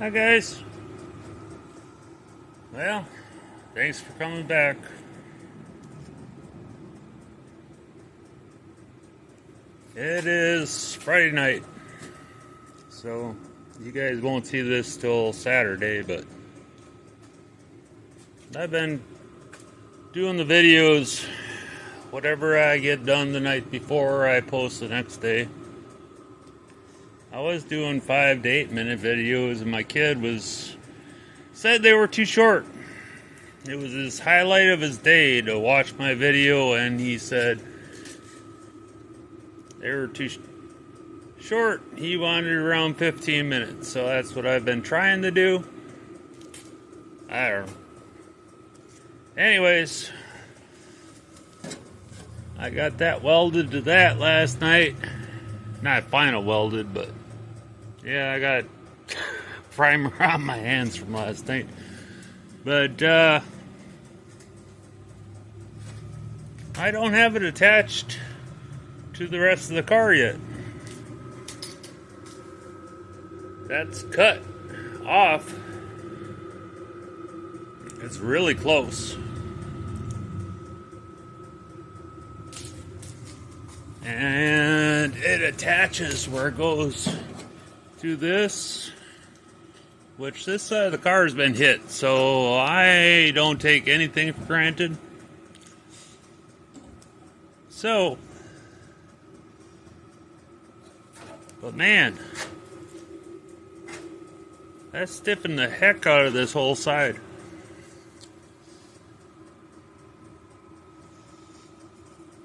Hi guys. Well, thanks for coming back. It is Friday night, so you guys won't see this till Saturday, but I've been doing the videos. Whatever I get done the night before, I post the next day. I was doing 5 to 8 minute videos, and my kid said they were too short. It was his highlight of his day to watch my video, and he said they were too short. He wanted around 15 minutes, so that's what I've been trying to do. I don't know. Anyways, I got that welded to that last night. Not final welded, but yeah, I got primer on my hands from last night. But I don't have it attached to the rest of the car yet. That's cut off. It's really close. And it attaches where it goes to this, which this side of the car has been hit, so I don't take anything for granted. So, but man, that stiffened the heck out of this whole side.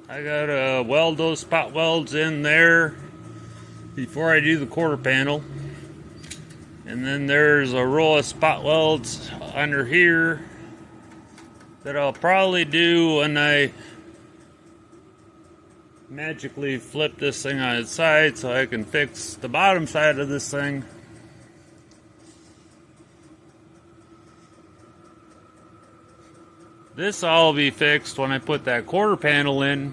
I gotta weld those spot welds in there before I do the quarter panel. And then there's a row of spot welds under here that I'll probably do when I magically flip this thing on its side so I can fix the bottom side of this thing. This all will be fixed when I put that quarter panel in.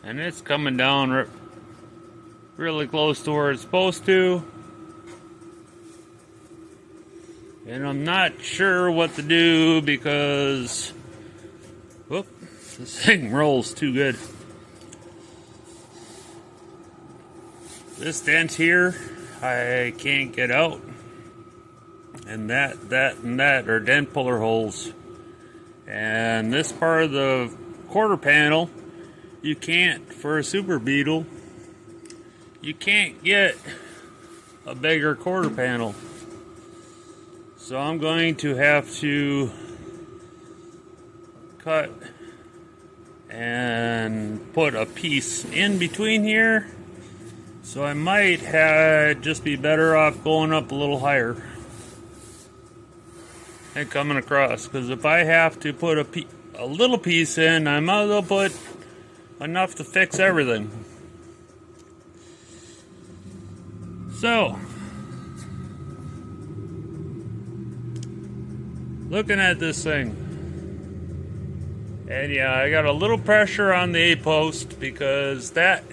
And it's coming down really close to where it's supposed to. And I'm not sure what to do because, whoop, this thing rolls too good. This dent here, I can't get out. And that are dent puller holes. And this part of the quarter panel, you can't, for a Super Beetle, you can't get a bigger quarter panel. So I'm going to have to cut and put a piece in between here. So I might just be better off going up a little higher and coming across, because if I have to put a little piece in, I might as well put enough to fix everything. So, looking at this thing, and yeah, I got a little pressure on the A-post because that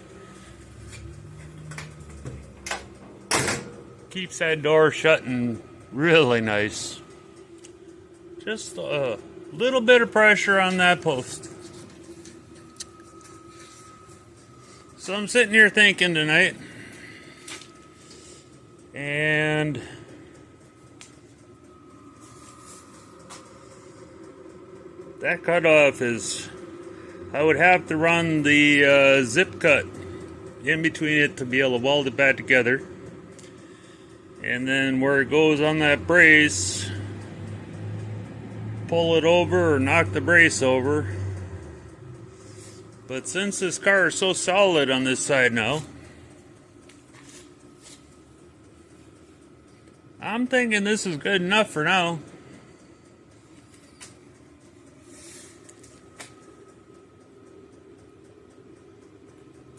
keeps that door shutting really nice. Just a little bit of pressure on that post. So I'm sitting here thinking tonight, and that cutoff is, I would have to run the zip cut in between it to be able to weld it back together. And then where it goes on that brace, pull it over or knock the brace over. But since this car is so solid on this side now, I'm thinking this is good enough for now.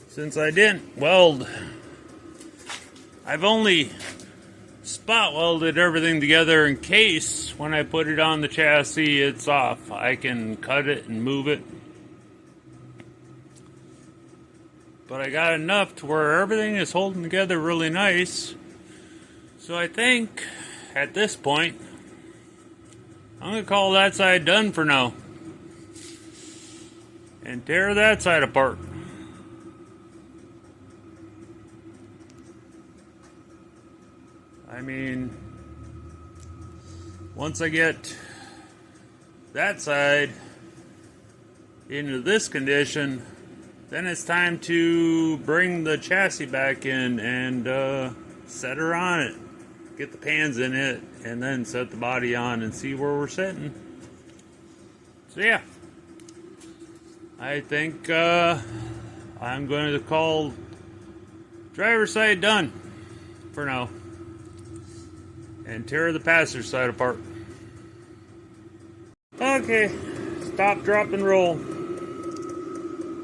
Since I didn't weld, I've only spot welded everything together in case when I put it on the chassis it's off. I can cut it and move it. but I got enough to where everything is holding together really nice. So I think at this point, I'm going to call that side done for now and tear that side apart. I mean, once I get that side into this condition, then it's time to bring the chassis back in and set her on it, get the pans in it, and then set the body on and see where we're sitting. So yeah, I think I'm going to call driver's side done for now and tear the passenger side apart. Okay, stop, drop, and roll.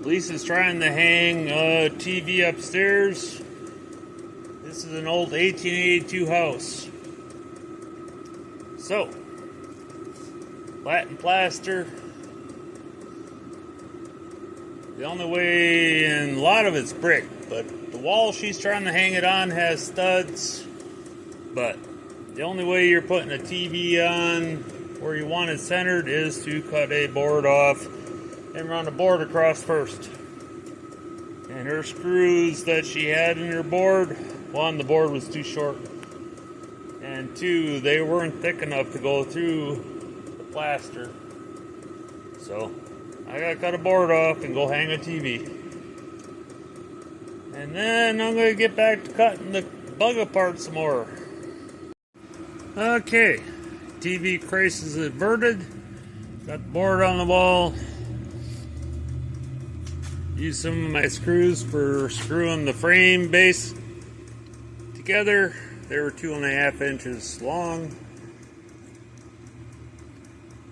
Lisa's trying to hang a TV upstairs. This is an old 1882 house. So, Latin plaster. The only way, and a lot of it's brick, but the wall she's trying to hang it on has studs. But the only way you're putting a TV on where you want it centered is to cut a board off and run a board across first. And her screws that she had in her board, one, the board was too short, and two, they weren't thick enough to go through the plaster. So I gotta cut a board off and go hang a TV. And then I'm gonna get back to cutting the bug apart some more. Okay, TV case is inverted. Got the board on the wall. Use some of my screws for screwing the frame base together. They were 2.5 inches long.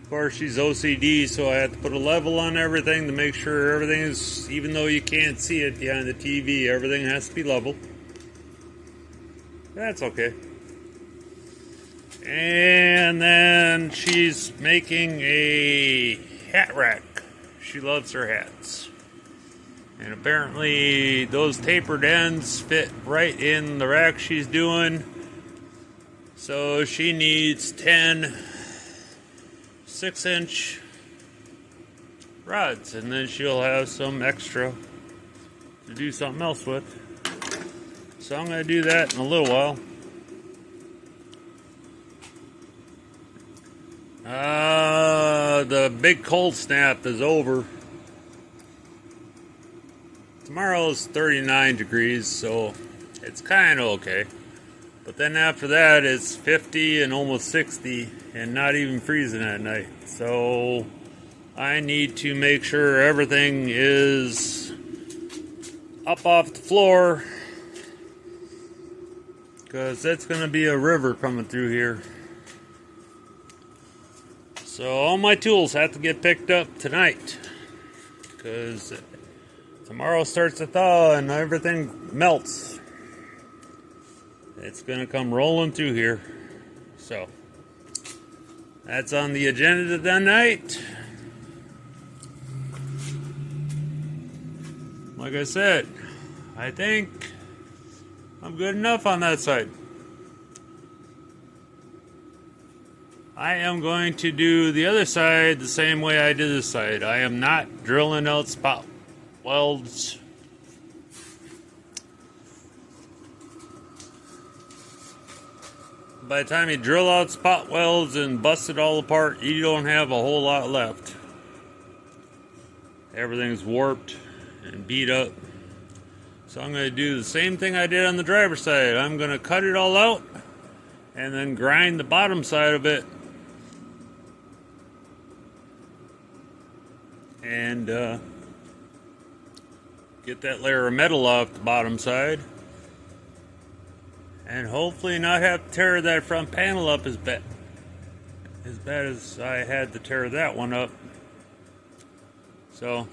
Of course, she's OCD, so I have to put a level on everything to make sure everything is, even though you can't see it behind the TV, everything has to be level. That's okay. And then she's making a hat rack. She loves her hats. And apparently those tapered ends fit right in the rack she's doing. So she needs 10 6-inch rods, and then she'll have some extra to do something else with. So I'm going to do that in a little while. The big cold snap is over. Tomorrow's 39 degrees, so it's kind of okay. But then after that, it's 50 and almost 60 and not even freezing at night. So I need to make sure everything is up off the floor, because it's going to be a river coming through here. So all my tools have to get picked up tonight, because tomorrow starts to thaw and everything melts. It's going to come rolling through here. So that's on the agenda tonight. Like I said, I think I'm good enough on that side. I am going to do the other side the same way I did this side. I am not drilling out spot welds. By the time you drill out spot welds and bust it all apart, you don't have a whole lot left. Everything's warped and beat up. So I'm going to do the same thing I did on the driver's side. I'm going to cut it all out and then grind the bottom side of it and get that layer of metal off the bottom side, and hopefully not have to tear that front panel up as bad as I had to tear that one up. So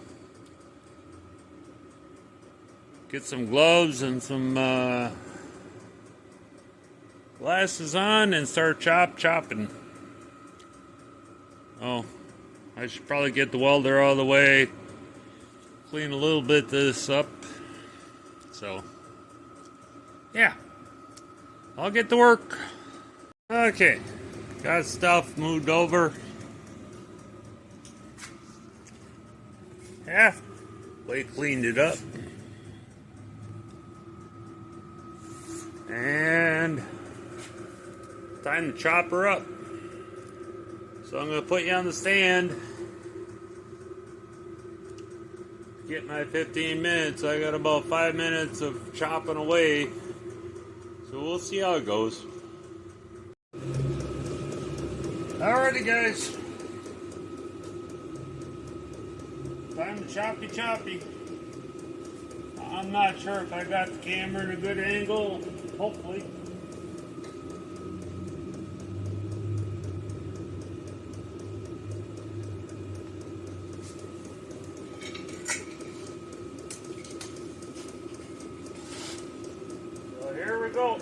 get some gloves and some glasses on and start chopping. Oh, I should probably get the welder out of the way, clean a little bit of this up. So, yeah, I'll get to work. Okay, got stuff moved over. Halfway cleaned it up. And time to chop her up. So I'm going to put you on the stand. Get my 15 minutes. I got about 5 minutes of chopping away. So we'll see how it goes. Alrighty, guys. Time to choppy. I'm not sure if I got the camera in a good angle. Hopefully. So here we go.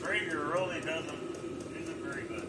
Traeger really isn't very good.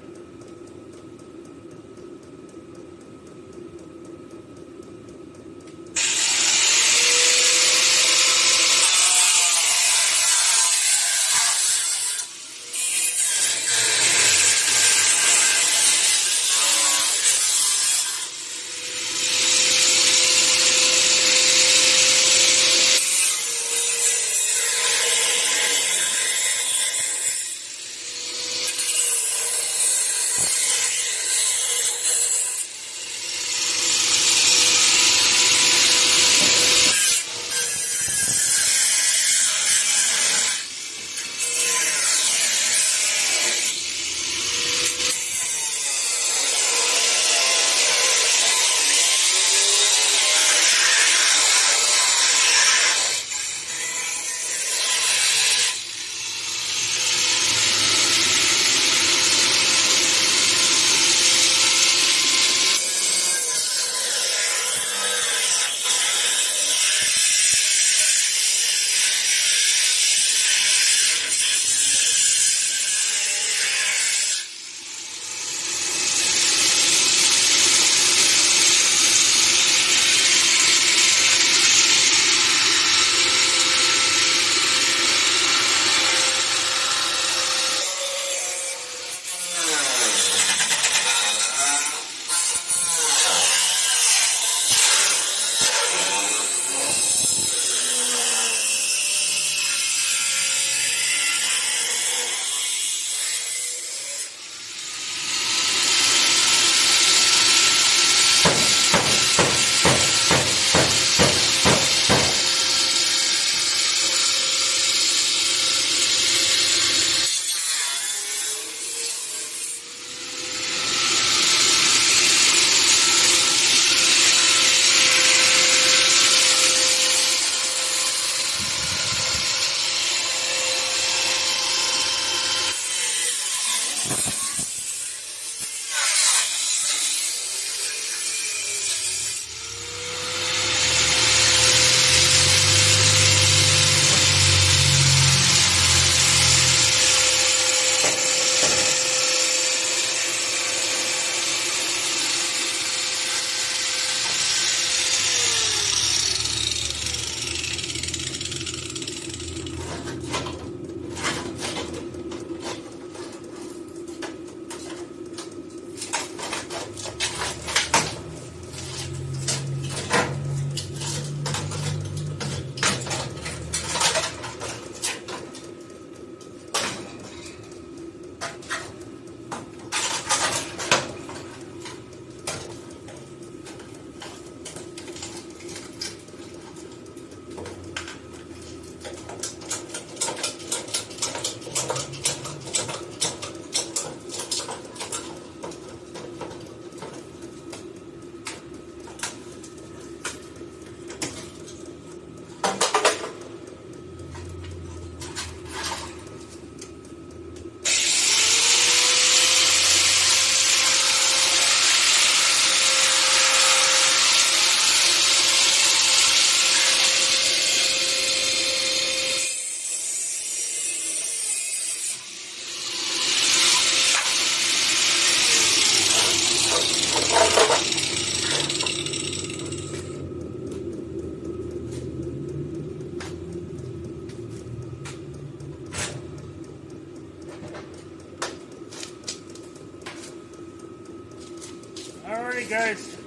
Alrighty, guys.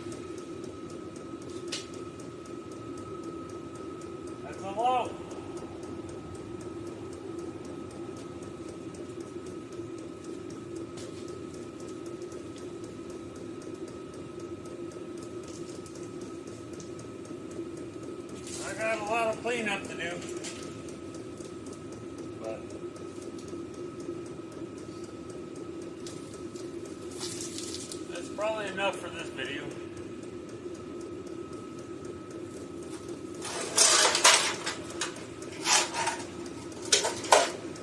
That's a load. I got a lot of cleanup to do, but that's probably enough for this video.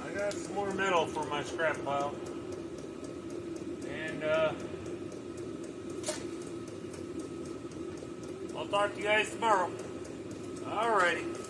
I got some more metal for my scrap pile, and I'll talk to you guys tomorrow. Alrighty.